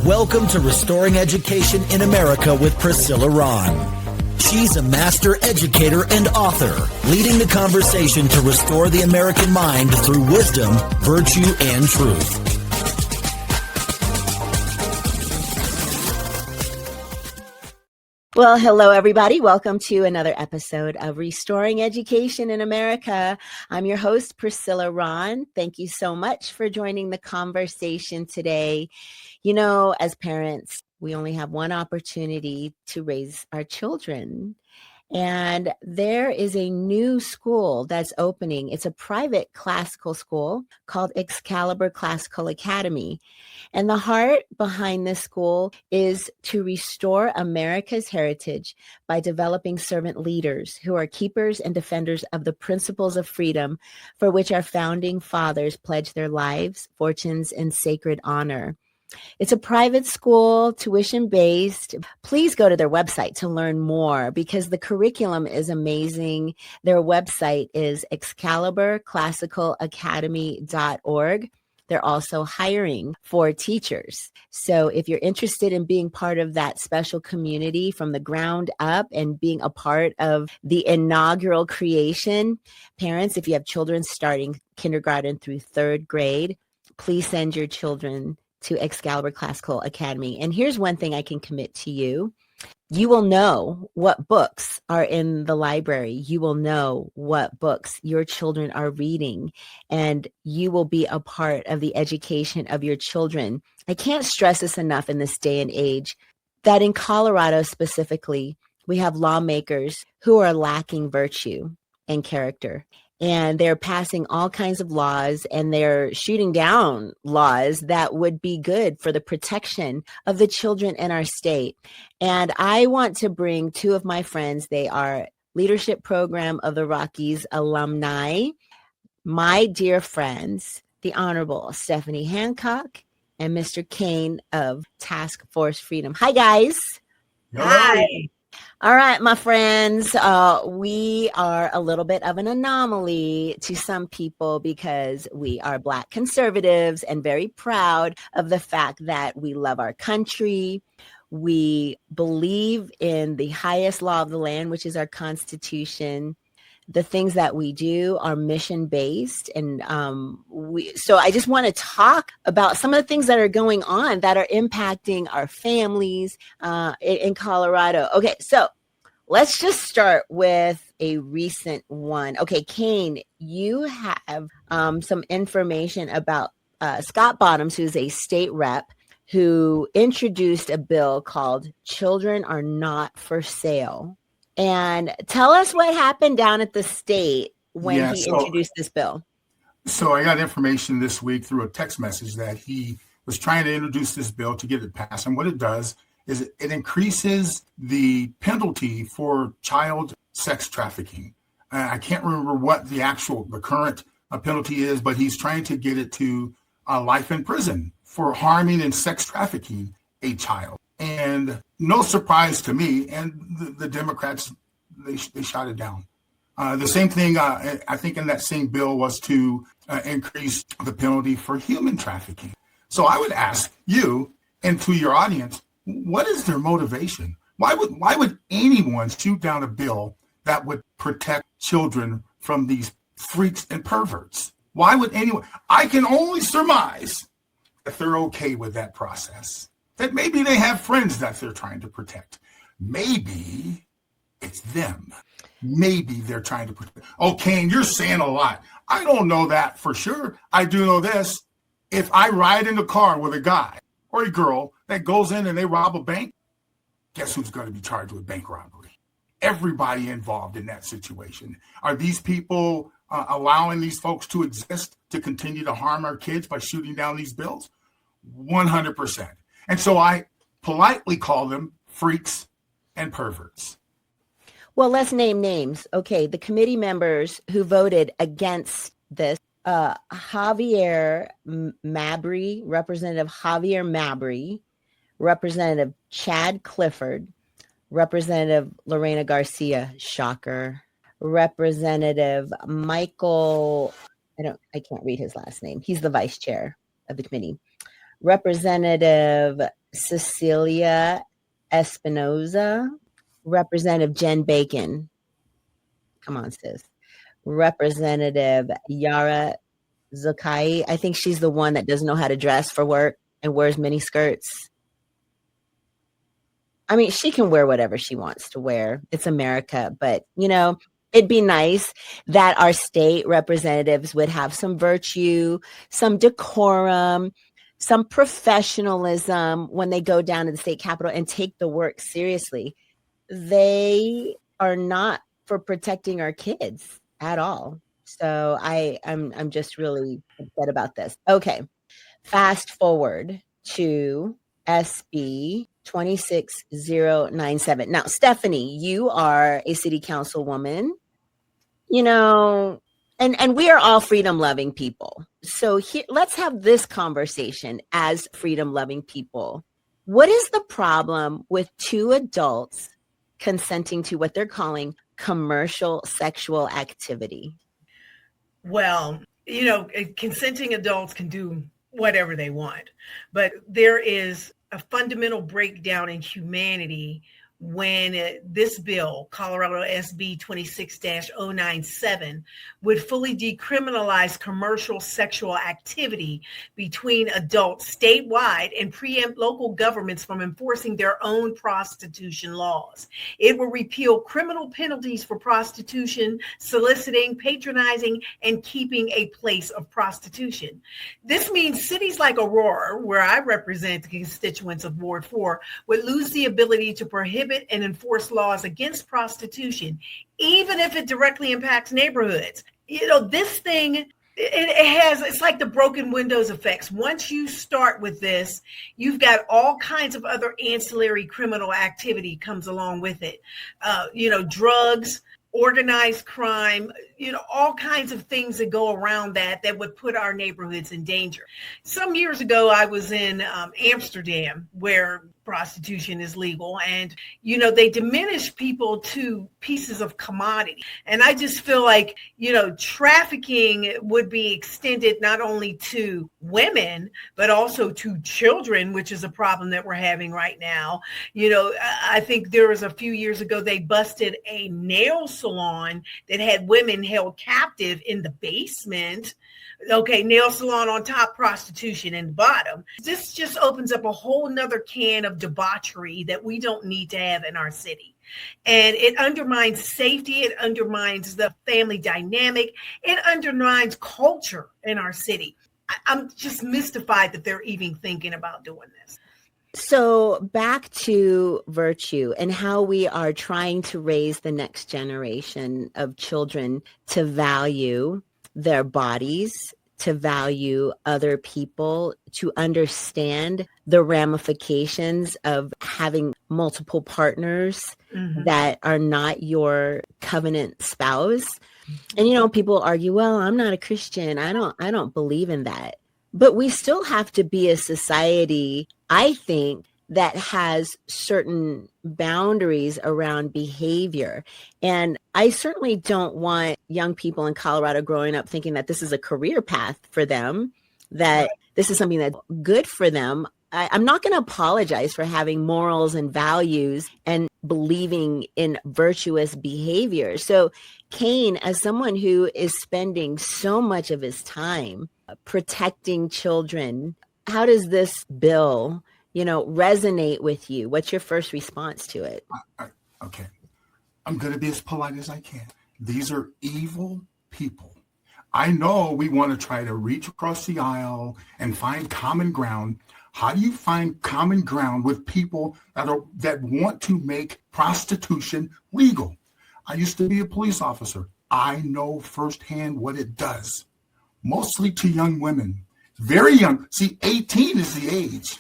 Welcome to Restoring Education in America with Priscilla Ron. She's a master educator and author, leading the conversation to restore the American mind through wisdom, virtue, and truth. Well, hello, everybody. Welcome to another episode of Restoring Education in America. I'm your host, Priscilla Ron. Thank you so much for joining the conversation today. You know, as parents, we only have one opportunity to raise our children. And there is a new school that's opening. It's a private classical school called Excalibur Classical Academy. And the heart behind this school is to restore America's heritage by developing servant leaders who are keepers and defenders of the principles of freedom for which our founding fathers pledged their lives, fortunes, and sacred honor. It's a private school, tuition-based. Please go to their website to learn more because the curriculum is amazing. Their website is excaliburclassicalacademy.org. They're also hiring for teachers. So if you're interested in being part of that special community from the ground up and being a part of the inaugural creation, parents, if you have children starting kindergarten through third grade, please send your children to Excalibur Classical Academy. And here's one thing I can commit to you. You will know what books are in the library. You will know what books your children are reading, and you will be a part of the education of your children. I can't stress this enough in this day and age that in Colorado specifically, we have lawmakers who are lacking virtue and character. And they're passing all kinds of laws, and they're shooting down laws that would be good for the protection of the children in our state. And I want to bring two of my friends. They are Leadership Program of the Rockies alumni, my dear friends, the Honorable Stephanie Hancock and Mr. Cain of Taskforce Freedom. Hi, guys. Hi. All right, my friends, we are a little bit of an anomaly to some people because we are Black conservatives and very proud of the fact that we love our country. We believe in the highest law of the land, which is our Constitution. The things that we do are mission-based. And so I just want to talk about some of the things that are going on that are impacting our families in Colorado. Okay, so let's just start with a recent one. Okay, Cain, you have some information about Scott Bottoms, who's a state rep, who introduced a bill called Children Are Not for Sale. And tell us what happened down at the state when he introduced this bill. So I got information this week through a text message that he was trying to introduce this bill to get it passed. And what it does is it increases the penalty for child sex trafficking. I can't remember what the current penalty is, but he's trying to get it to life in prison for harming and sex trafficking a child. And no surprise to me, and the Democrats, they shot it down. The same thing, I think in that same bill was to increase the penalty for human trafficking. So I would ask you and to your audience, what is their motivation? Why would anyone shoot down a bill that would protect children from these freaks and perverts? Why would anyone? I can only surmise that they're okay with that process. That maybe they have friends that they're trying to protect. Maybe it's them. Maybe they're trying to protect. Oh, Cain, you're saying a lot. I don't know that for sure. I do know this. If I ride in the car with a guy or a girl that goes in and they rob a bank, guess who's going to be charged with bank robbery? Everybody involved in that situation. Are these people allowing these folks to exist to continue to harm our kids by shooting down these bills? 100%. And so I politely call them freaks and perverts. Well, let's name names. Okay, the committee members who voted against this, Javier Mabry, Representative Javier Mabry, Representative Chad Clifford, Representative Lorena Garcia, shocker, Representative Michael, I can't read his last name. He's the vice chair of the committee. Representative Cecilia Espinoza, Representative Jen Bacon. Come on, sis. Representative Yara Zakai. I think she's the one that doesn't know how to dress for work and wears mini skirts. I mean, she can wear whatever she wants to wear. It's America. But, it'd be nice that our state representatives would have some virtue, some decorum, some professionalism when they go down to the state capitol and take the work seriously. They are not for protecting our kids at all. So I'm just really upset about this. Okay. Fast forward to SB 26097. Now, Stephanie, you are a city councilwoman, and we are all freedom loving people. So let's have this conversation as freedom loving people. What is the problem with two adults consenting to what they're calling commercial sexual activity? Well, consenting adults can do whatever they want, but there is a fundamental breakdown in humanity when this bill, Colorado SB 26-097, would fully decriminalize commercial sexual activity between adults statewide and preempt local governments from enforcing their own prostitution laws. It will repeal criminal penalties for prostitution, soliciting, patronizing, and keeping a place of prostitution. This means cities like Aurora, where I represent the constituents of Ward 4, would lose the ability to prohibit and enforce laws against prostitution, even if it directly impacts neighborhoods. This thing, it's like the broken windows effects. Once you start with this, you've got all kinds of other ancillary criminal activity comes along with it. Drugs, organized crime, all kinds of things that go around that would put our neighborhoods in danger. Some years ago, I was in Amsterdam, where prostitution is legal, and they diminish people to pieces of commodity. And I just feel like trafficking would be extended not only to women but also to children, which is a problem that we're having right now. I think there was a few years ago they busted a nail salon that had women held captive in the basement. Okay, nail salon on top, prostitution in the bottom. This just opens up a whole nother can of debauchery that we don't need to have in our city. And it undermines safety. It undermines the family dynamic. It undermines culture in our city. I'm just mystified that they're even thinking about doing this. So back to virtue and how we are trying to raise the next generation of children to value their bodies, to value other people, to understand the ramifications of having multiple partners that are not your covenant spouse. And, people argue, well, I'm not a Christian. I don't believe in that. But we still have to be a society, I think, that has certain boundaries around behavior. And I certainly don't want young people in Colorado growing up thinking that this is a career path for them, that this is something that's good for them. I'm not going to apologize for having morals and values and believing in virtuous behavior. So Cain, as someone who is spending so much of his time protecting children, how does this bill resonate with you? What's your first response to it? Okay. I'm going to be as polite as I can. These are evil people. I know we want to try to reach across the aisle and find common ground. How do you find common ground with people that want to make prostitution legal? I used to be a police officer. I know firsthand what it does, mostly to young women, very young. See, 18 is the age.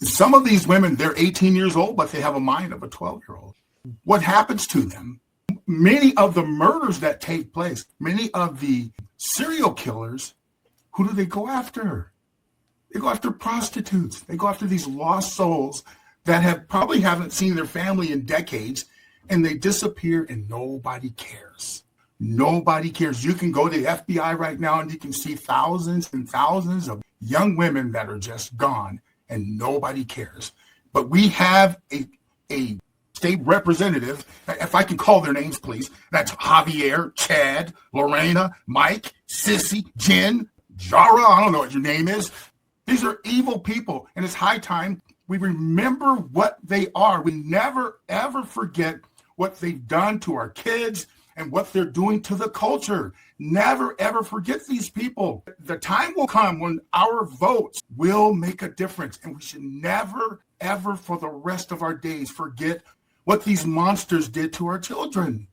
Some of these women, they're 18 years old, but they have a mind of a 12-year-old. What happens to them? Many of the murders that take place, many of the serial killers, who do they go after? They go after prostitutes. They go after these lost souls that probably haven't seen their family in decades, and they disappear and nobody cares. Nobody cares. You can go to the FBI right now and you can see thousands and thousands of young women that are just gone. and nobody cares. But we have a state representative, if I can call their names, please. That's Javier, Chad, Lorena, Mike, Sissy, Jen, Jara, I don't know what your name is. These are evil people, and it's high time we remember what they are. We never, ever forget what they've done to our kids and what they're doing to the culture. Never, ever forget these people. The time will come when our votes will make a difference, and we should never, ever for the rest of our days forget what these monsters did to our children.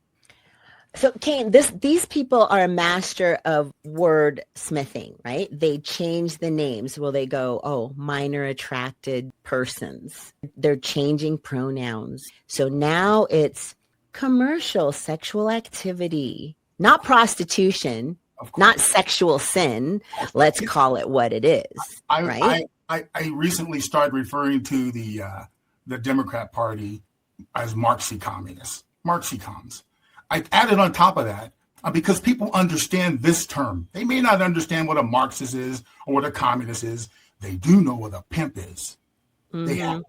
So, Cain, these people are a master of wordsmithing, right? They change the names. Well, they go, oh, minor attracted persons. They're changing pronouns. So now it's commercial sexual activity, not prostitution, not sexual sin. Let's call it what it is, right? I recently started referring to the Democrat Party as Marxist communists, Marxist-coms. I added on top of that because people understand this term. They may not understand what a Marxist is or what a communist is. They do know what a pimp is. Mm-hmm. They have,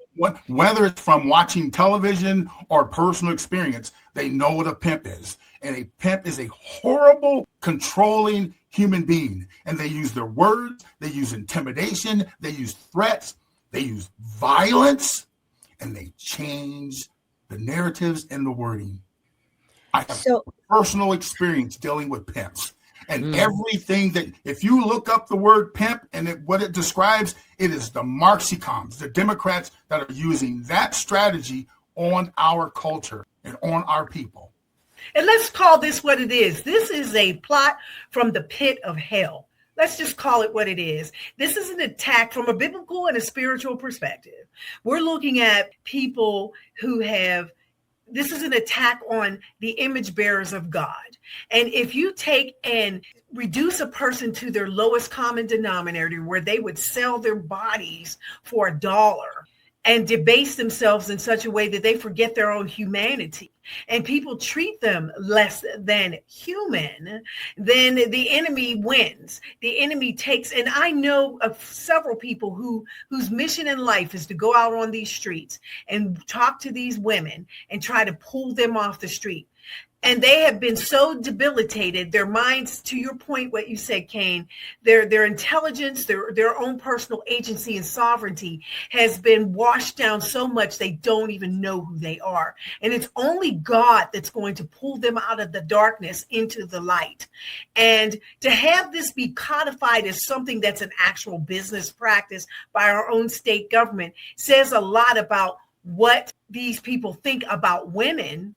whether it's from watching television or personal experience, they know what a pimp is. And a pimp is a horrible, controlling human being. And they use their words, they use intimidation, they use threats, they use violence, and they change the narratives and the wording. I have personal experience dealing with pimps, and everything that, if you look up the word pimp and what it describes, it is the Marxist-coms, the Democrats that are using that strategy on our culture and on our people. And let's call this what it is. This is a plot from the pit of hell. Let's just call it what it is. This is an attack from a biblical and a spiritual perspective. We're looking at people who have, this is an attack on the image bearers of God. And if you take and reduce a person to their lowest common denominator, where they would sell their bodies for $1 and debase themselves in such a way that they forget their own humanity, and people treat them less than human, then the enemy wins. The enemy takes, and I know of several people whose mission in life is to go out on these streets and talk to these women and try to pull them off the street. And they have been so debilitated, their minds, to your point, what you said, Cain, their intelligence, their own personal agency and sovereignty has been washed down so much they don't even know who they are. And it's only God that's going to pull them out of the darkness into the light. And to have this be codified as something that's an actual business practice by our own state government says a lot about what these people think about women.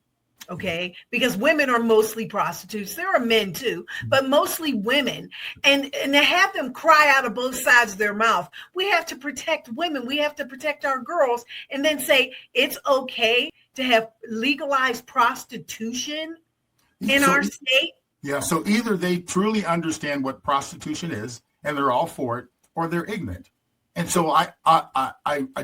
Okay, because women are mostly prostitutes. There are men too, but mostly women. And to have them cry out of both sides of their mouth, we have to protect women. We have to protect our girls, and then say it's okay to have legalized prostitution in our state. Yeah, so either they truly understand what prostitution is and they're all for it, or they're ignorant. And so I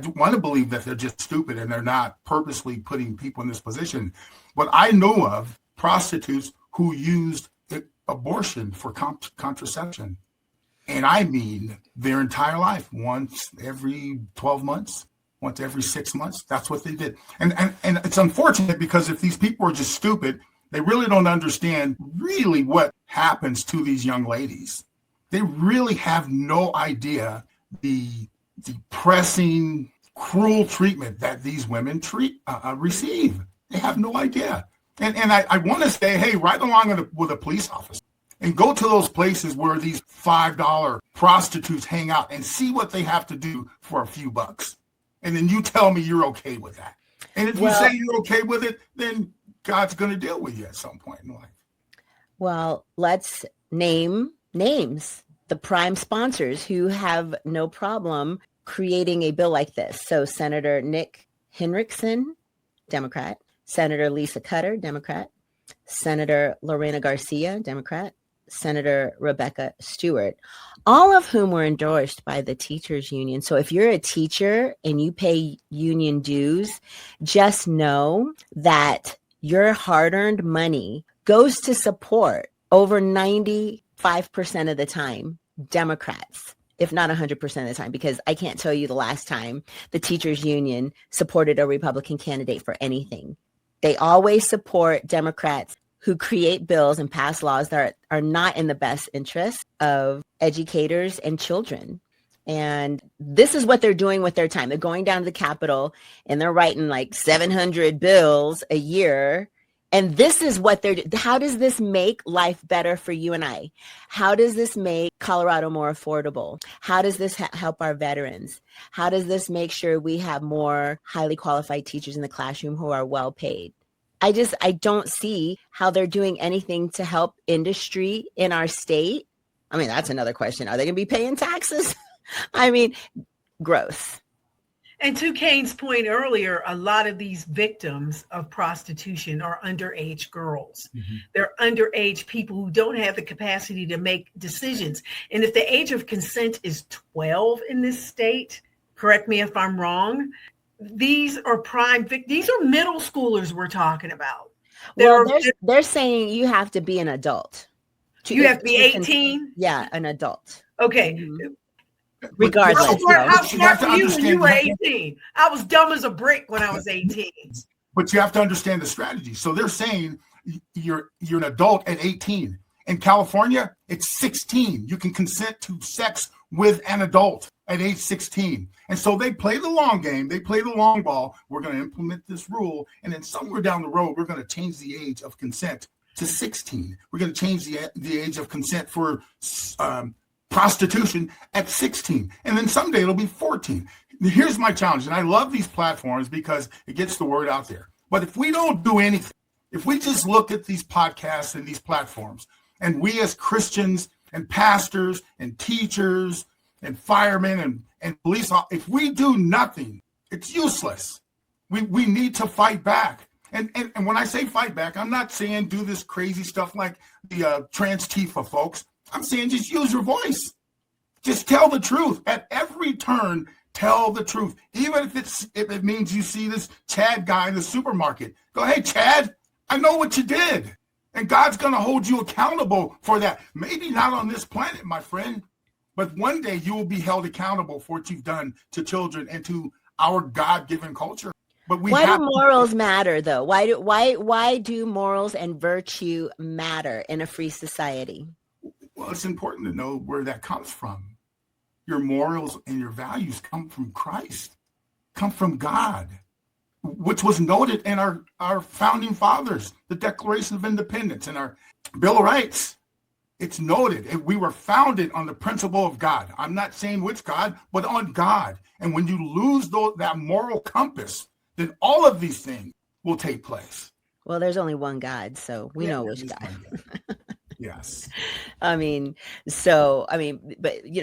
do want to believe that they're just stupid and they're not purposely putting people in this position. But I know of prostitutes who used abortion for contraception. And I mean their entire life, once every 12 months, once every 6 months. That's what they did. And it's unfortunate because if these people are just stupid, they really don't understand really what happens to these young ladies. They really have no idea the depressing, cruel treatment that these women receive. They have no idea. And I want to say, hey, ride along with a police officer and go to those places where these $5 prostitutes hang out and see what they have to do for a few bucks. And then you tell me you're okay with that. And if you say you're okay with it, then God's going to deal with you at some point in life. Well, let's name names. The prime sponsors who have no problem creating a bill like this. So Senator Nick Henriksen, Democrat. Senator Lisa Cutter, Democrat. Senator Lorena Garcia, Democrat. Senator Rebecca Stewart, all of whom were endorsed by the teachers union. So if you're a teacher and you pay union dues, just know that your hard-earned money goes to support over 95% of the time Democrats if not 100% of the time, because I can't tell you the last time the teachers union supported a Republican candidate for anything. They always support Democrats who create bills and pass laws that are not in the best interest of educators and children. And this is what they're doing with their time. They're going down to the Capitol and they're writing like 700 bills a year. And this is what they're doing. How does this make life better for you and I? How does this make Colorado more affordable? How does this help our veterans? How does this make sure we have more highly qualified teachers in the classroom who are well paid? I don't see how they're doing anything to help industry in our state. I mean, that's another question. Are they going to be paying taxes? I mean, gross. And to Cain's point earlier, a lot of these victims of prostitution are underage girls. Mm-hmm. They're underage people who don't have the capacity to make decisions. And if the age of consent is 12 in this state, correct me if I'm wrong, these are these are middle schoolers we're talking about. They're saying you have to be an adult. You have to be 18? Yeah, an adult. Okay. Mm-hmm. Regardless. How smart were you when you were 18? I was dumb as a brick when I was 18. But you have to understand the strategy. So they're saying you're an adult at 18. In California, it's 16. You can consent to sex with an adult at age 16. And so they play the long game. They play the long ball. We're going to implement this rule. And then somewhere down the road, we're going to change the age of consent to 16. We're going to change the age of consent for prostitution at 16. And then someday it'll be 14. Here's my challenge. And I love these platforms because it gets the word out there. But if we don't do anything, if we just look at these podcasts and these platforms, and we as Christians and pastors and teachers and firemen and police, if we do nothing, it's useless. We need to fight back. And when I say fight back, I'm not saying do this crazy stuff like the trans Tifa folks. I'm saying just use your voice. Just tell the truth. At every turn, tell the truth. Even if it means you see this Chad guy in the supermarket. Go, hey, Chad, I know what you did. And God's going to hold you accountable for that. Maybe not on this planet, my friend, but one day you will be held accountable for what you've done to children and to our God-given culture. But why do morals matter, though? Why do morals and virtue matter in a free society? Well, it's important to know where that comes from. Your morals and your values come from Christ, come from God, which was noted in our founding fathers, the Declaration of Independence and our Bill of Rights. It's noted, and we were founded on the principle of God. I'm not saying which God, but on God. And when you lose that moral compass, then all of these things will take place. Well, there's only one God, so we know which God. Yes. but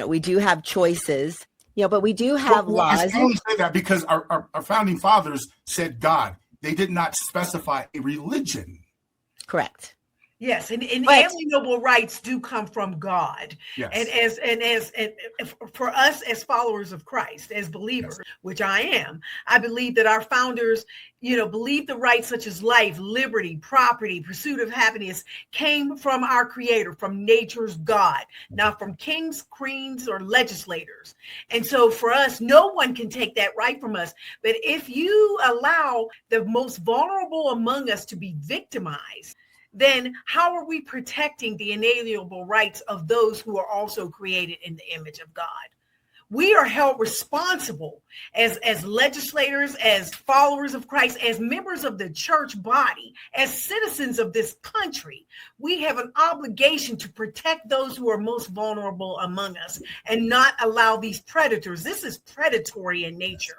we do have choices, but we do have laws. I only say that because our founding fathers said God. They did not specify a religion. Correct. Yes, and alienable rights do come from God. Yes. And for us as followers of Christ, as believers, yes, which I am, I believe that our founders, believe the rights such as life, liberty, property, pursuit of happiness came from our Creator, from nature's God, not from kings, queens, or legislators. And so for us, no one can take that right from us. But if you allow the most vulnerable among us to be victimized, then how are we protecting the inalienable rights of those who are also created in the image of God? We are held responsible as legislators, as followers of Christ, as members of the church body, as citizens of this country. We have an obligation to protect those who are most vulnerable among us and not allow these predators, this is predatory in nature,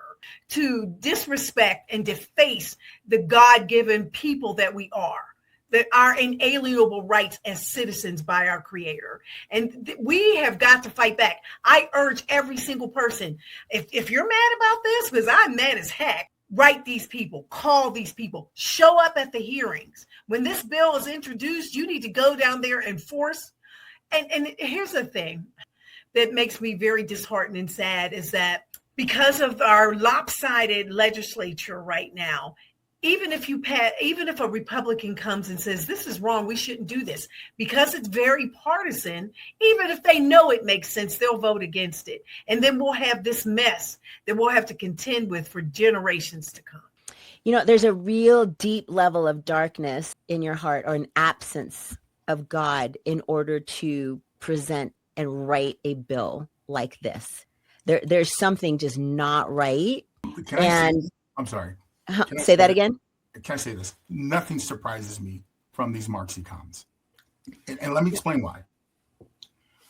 to disrespect and deface the God-given people that we are, that are inalienable rights as citizens by our Creator. And we have got to fight back. I urge every single person, if you're mad about this, because I'm mad as heck, write these people, call these people, show up at the hearings. When this bill is introduced, you need to go down there and force. And here's the thing that makes me very disheartened and sad is that because of our lopsided legislature right now, even if a Republican comes and says this is wrong, we shouldn't do this, because it's very partisan, even if they know it makes sense, they'll vote against it. And then we'll have this mess that we'll have to contend with for generations to come. There's a real deep level of darkness in your heart, or an absence of God, in order to present and write a bill like this. There's something just not right. I'm sorry. Say that again? Can I say this? Nothing surprises me from these Marxist cons. And let me explain why.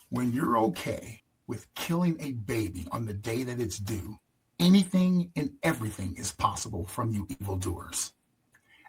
When you're okay with killing a baby on the day that it's due, anything and everything is possible from you evildoers.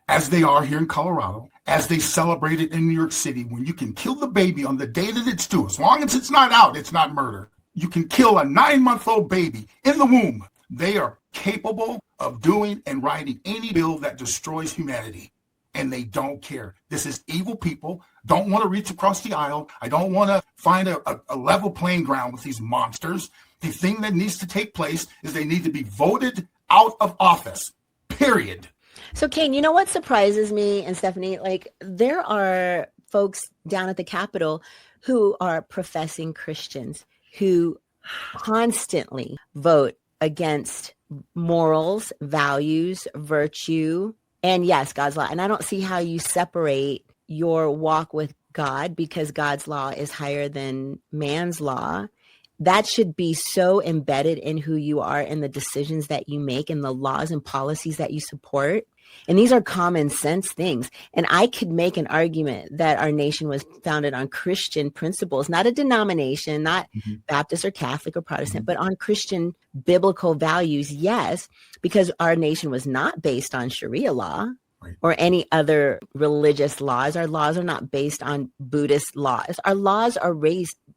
As they are here in Colorado, as they celebrate it in New York City, when you can kill the baby on the day that it's due, as long as it's not out, it's not murder. You can kill a 9-month-old baby in the womb. They are capable of doing and writing any bill that destroys humanity, and they don't care. This is evil people, don't want to reach across the aisle. I don't want to find a level playing ground with these monsters. The thing that needs to take place is they need to be voted out of office, period. So, Cain, what surprises me, and Stephanie, there are folks down at the Capitol who are professing Christians who constantly vote against morals, values, virtue, and yes, God's law. And I don't see how you separate your walk with God, because God's law is higher than man's law. That should be so embedded in who you are and the decisions that you make and the laws and policies that you support. And these are common sense things. And I could make an argument that our nation was founded on Christian principles, not a denomination, not Baptist or Catholic or Protestant, but on Christian biblical values. Yes, because our nation was not based on Sharia law or any other religious laws. Our laws are not based on Buddhist laws. Our laws are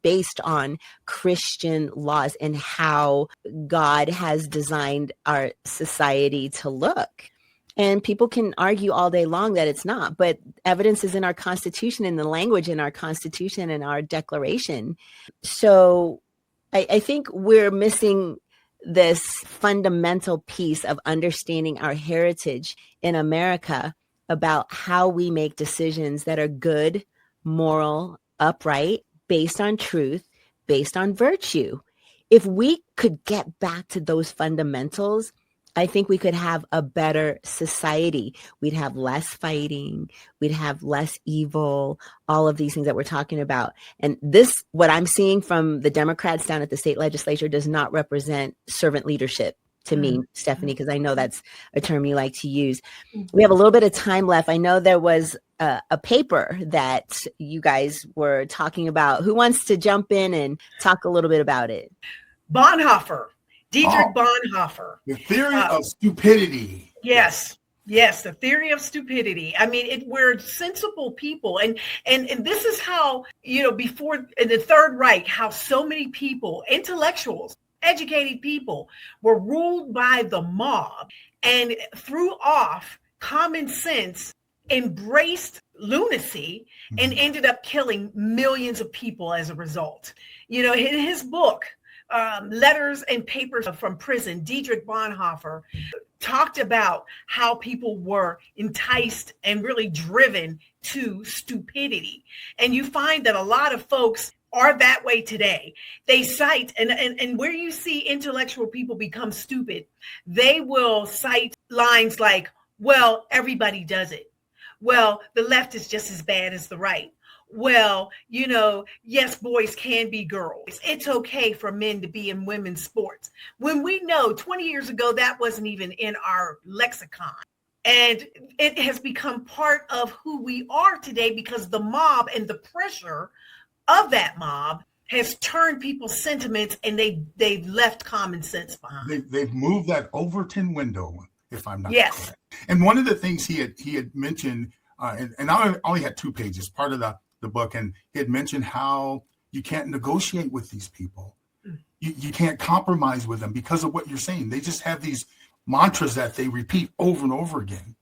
based on Christian laws and how God has designed our society to look. And people can argue all day long that it's not, but evidence is in our Constitution, in the language in our Constitution and our Declaration. So I think we're missing this fundamental piece of understanding our heritage in America about how we make decisions that are good, moral, upright, based on truth, based on virtue. If we could get back to those fundamentals, I think we could have a better society. We'd have less fighting. We'd have less evil, all of these things that we're talking about. And this, what I'm seeing from the Democrats down at the state legislature, does not represent servant leadership to me, Stephanie, because I know that's a term you like to use. We have a little bit of time left. I know there was a paper that you guys were talking about. Who wants to jump in and talk a little bit about it? Bonhoeffer. Dietrich Bonhoeffer. The theory of stupidity. Yes, the theory of stupidity. I mean, we're sensible people. And this is how, before in the Third Reich, how so many people, intellectuals, educated people, were ruled by the mob and threw off common sense, embraced lunacy, and ended up killing millions of people as a result. In his book, Letters and Papers from Prison, Dietrich Bonhoeffer talked about how people were enticed and really driven to stupidity. And you find that a lot of folks are that way today. They cite, and where you see intellectual people become stupid, they will cite lines like, well, everybody does it. Well, the left is just as bad as the right. Well, yes, boys can be girls. It's okay for men to be in women's sports. When we know 20 years ago, that wasn't even in our lexicon. And it has become part of who we are today because the mob and the pressure of that mob has turned people's sentiments, and they've left common sense behind. They've moved that Overton window, if I'm not correct. And one of the things he had mentioned, and I only had 2 pages, part of the book, and he had mentioned how you can't negotiate with these people. You can't compromise with them because of what you're saying. They just have these mantras that they repeat over and over again.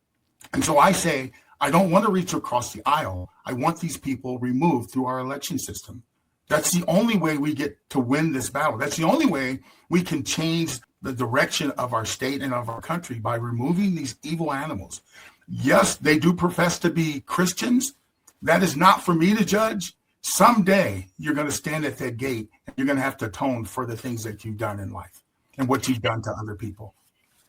And so I say, I don't want to reach across the aisle. I want these people removed through our election system. That's the only way we get to win this battle. That's the only way we can change the direction of our state and of our country by removing these evil animals. Yes, they do profess to be Christians. That is not for me to judge. Someday you're going to stand at that gate and you're going to have to atone for the things that you've done in life and what you've done to other people.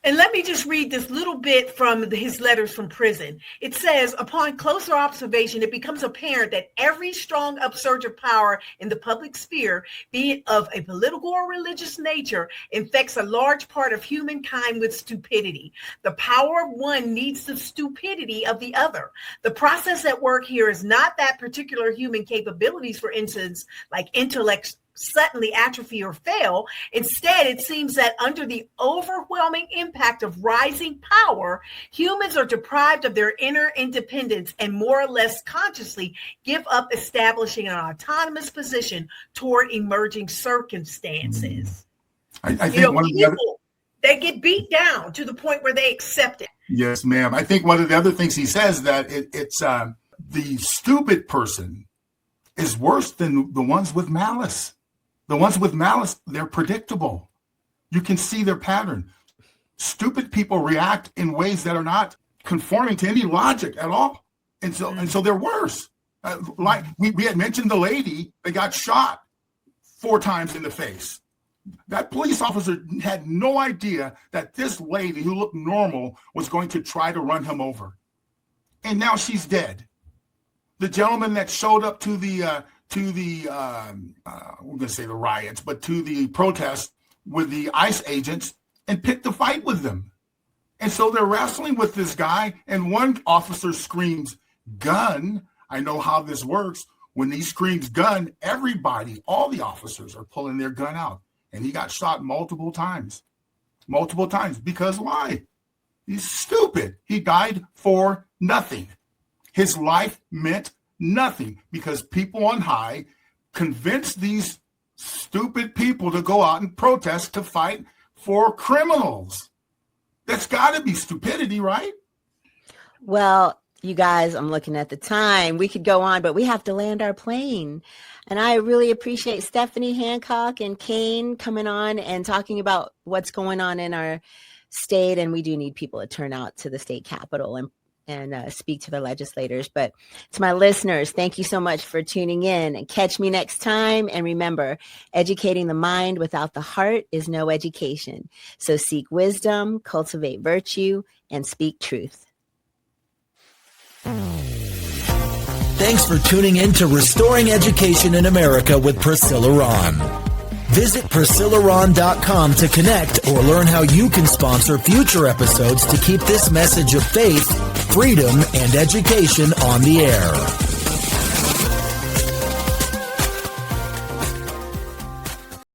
And let me just read this little bit from his letters from prison. It says, upon closer observation, it becomes apparent that every strong upsurge of power in the public sphere, be it of a political or religious nature, infects a large part of humankind with stupidity. The power of one needs the stupidity of the other. The process at work here is not that particular human capabilities, for instance, like intellect, suddenly atrophy or fail. Instead, it seems that under the overwhelming impact of rising power, humans are deprived of their inner independence and more or less consciously give up establishing an autonomous position toward emerging circumstances. I think one of the other, they get beat down to the point where they accept it. Yes, ma'am. I think one of the other things he says that it's the stupid person is worse than the ones with malice. The ones with malice, they're predictable. You can see their pattern. Stupid people react in ways that are not conforming to any logic at all. And so they're worse. Like we had mentioned the lady that got shot 4 times in the face. That police officer had no idea that this lady who looked normal was going to try to run him over. And now she's dead. The gentleman that showed up to the we're going to say the riots, but to the protest with the ICE agents and picked a fight with them. And so they're wrestling with this guy, and one officer screams, "Gun." I know how this works. When he screams gun, everybody, all the officers are pulling their gun out. And he got shot multiple times. Because why? He's stupid. He died for nothing. His life meant nothing because people on high convinced these stupid people to go out and protest to fight for criminals. That's got to be stupidity, right? Well, you guys, I'm looking at the time. We could go on, but we have to land our plane. And I really appreciate Stephanie, Hancock, and Cain coming on and talking about what's going on in our state. And we do need people to turn out to the state capitol and speak to the legislators. But to my listeners, thank you so much for tuning in, and catch me next time. And remember, educating the mind without the heart is no education. So seek wisdom, cultivate virtue, and speak truth. Thanks for tuning in to Restoring Education in America with Priscilla Ron. Visit PriscillaRon.com to connect or learn how you can sponsor future episodes to keep this message of faith, freedom, and education on the air.